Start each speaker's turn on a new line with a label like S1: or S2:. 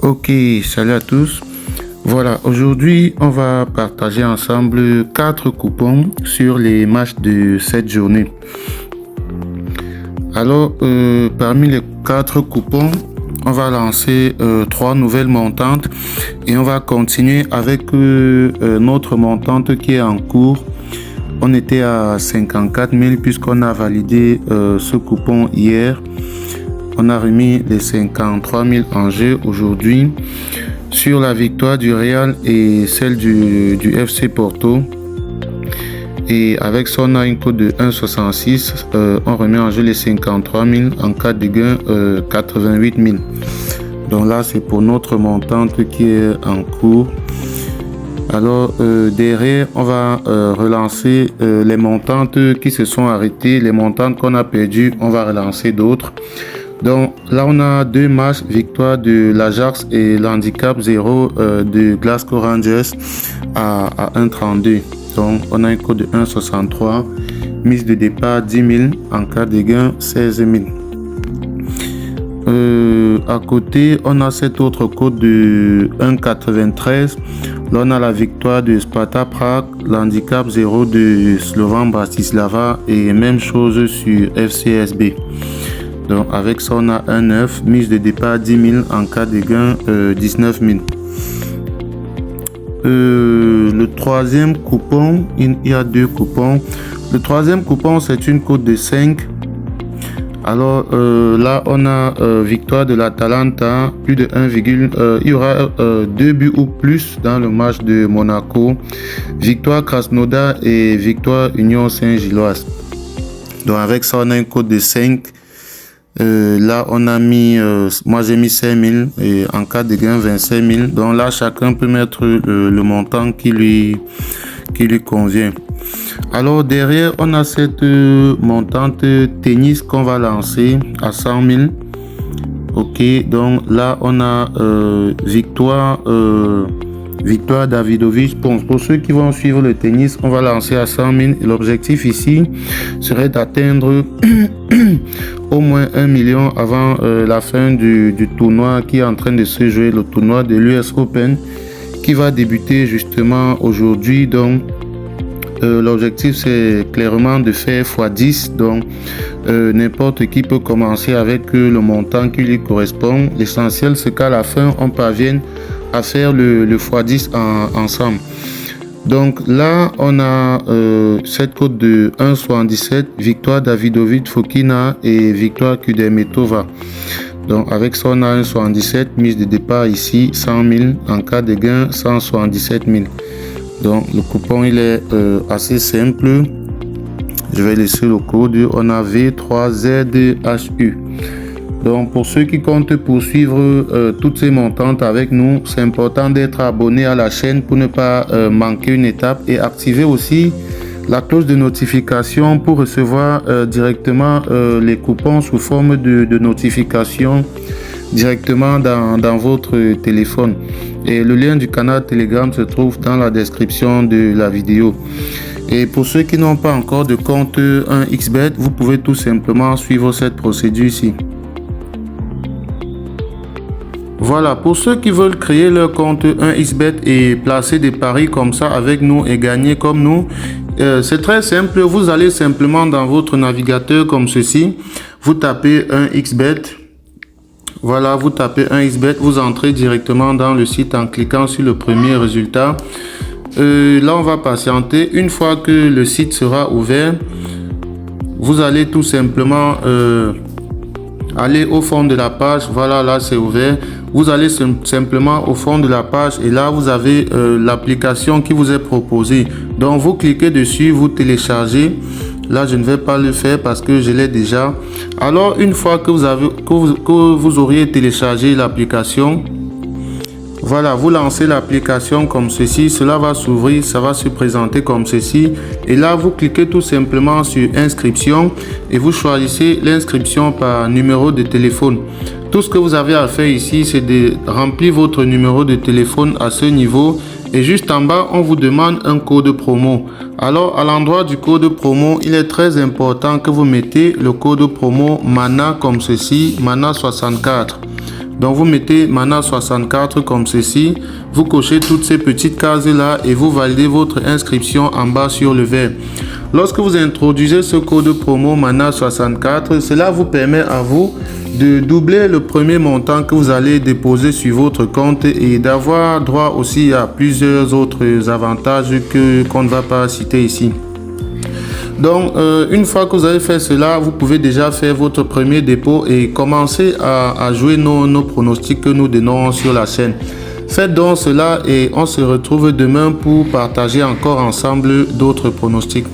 S1: Ok, salut à tous. Voilà, aujourd'hui, on va partager ensemble 4 coupons sur les matchs de cette journée. Alors, parmi les 4 coupons, on va lancer 3 nouvelles montantes et on va continuer avec notre montante qui est en cours. On était à 54 000 puisqu'on a validé ce coupon hier. On a remis les 53 000 en jeu aujourd'hui sur la victoire du Real et celle du FC Porto. Et avec ça, on a une cote de 1,66. On remet en jeu les 53 000 en cas de gain 88 000. Donc là, c'est pour notre montante qui est en cours. Alors derrière, on va relancer les montantes qui se sont arrêtées, les montantes qu'on a perdues, on va relancer d'autres. Donc là, on a 2 matchs, victoire de l'Ajax et l'handicap 0 de Glasgow Rangers à 1,32. Donc on a une cote de 1,63, mise de départ 10 000, en cas de gain 16 000. À côté, on a cette autre cote de 1,93. Là, on a la victoire de Sparta Prague, l'handicap 0 de Slovan Bratislava et même chose sur FCSB. Donc avec ça, on a 1,9, mise de départ 10 000, en cas de gain 19 000. Le troisième coupon, il y a 2 coupons. Le troisième coupon, c'est une cote de 5. Alors là, on a victoire de l'Atalanta, plus de 1, il y aura 2 buts ou plus dans le match de Monaco. Victoire Krasnodar et victoire Union Saint-Gilloise. Donc avec ça, on a une cote de 5. Là, on a mis, moi j'ai mis 5 000 et en cas de gain 25 000. Donc là, chacun peut mettre le montant qui lui convient. Alors derrière, on a cette montante tennis qu'on va lancer à 100 000. Ok, donc là, on a victoire Davidovich. Pour ceux qui vont suivre le tennis, on va lancer à 100 000. L'objectif ici serait d'atteindre au moins 1 million avant la fin du tournoi qui est en train de se jouer, le tournoi de l'US Open qui va débuter justement aujourd'hui. Donc l'objectif c'est clairement de faire x10, donc n'importe qui peut commencer avec le montant qui lui correspond. L'essentiel c'est qu'à la fin on parvienne à faire le x10 ensemble. Donc là on a cette cote de 1,77, victoire Davidovich Fokina et victoire Kudermetova. Donc avec ça on a 1,77, mise de départ ici 100 000, en cas de gain 177 000. Donc le coupon il est assez simple. Je vais laisser le code. On a V3ZHU. Donc pour ceux qui comptent poursuivre toutes ces montantes avec nous, c'est important d'être abonné à la chaîne pour ne pas manquer une étape et activer aussi la cloche de notification pour recevoir directement les coupons sous forme de notification directement dans votre téléphone. Et le lien du canal Telegram se trouve dans la description de la vidéo. Et pour ceux qui n'ont pas encore de compte 1xBet, vous pouvez tout simplement suivre cette procédure ici. Voilà, pour ceux qui veulent créer leur compte 1xBet et placer des paris comme ça avec nous et gagner comme nous, c'est très simple. Vous allez simplement dans votre navigateur comme ceci, vous tapez 1xBet. Voilà, vous tapez 1xBet, vous entrez directement dans le site en cliquant sur le premier résultat. Là, on va patienter. Une fois que le site sera ouvert, vous allez tout simplement aller au fond de la page. Voilà, là c'est ouvert. Vous allez simplement au fond de la page et là vous avez l'application qui vous est proposée. Donc vous cliquez dessus, vous téléchargez. Là je ne vais pas le faire parce que je l'ai déjà. Alors une fois que vous auriez téléchargé l'application, voilà, vous lancez l'application comme ceci, cela va s'ouvrir, ça va se présenter comme ceci. Et là, vous cliquez tout simplement sur inscription et vous choisissez l'inscription par numéro de téléphone. Tout ce que vous avez à faire ici, c'est de remplir votre numéro de téléphone à ce niveau. Et juste en bas, on vous demande un code promo. Alors, à l'endroit du code promo, il est très important que vous mettez le code promo MANA comme ceci, MANA 64. Donc vous mettez Mana 64 comme ceci, vous cochez toutes ces petites cases là et vous validez votre inscription en bas sur le verre. Lorsque vous introduisez ce code promo Mana 64, cela vous permet à vous de doubler le premier montant que vous allez déposer sur votre compte et d'avoir droit aussi à plusieurs autres avantages qu'on ne va pas citer ici. Donc, une fois que vous avez fait cela, vous pouvez déjà faire votre premier dépôt et commencer à jouer nos pronostics que nous donnons sur la chaîne. Faites donc cela et on se retrouve demain pour partager encore ensemble d'autres pronostics.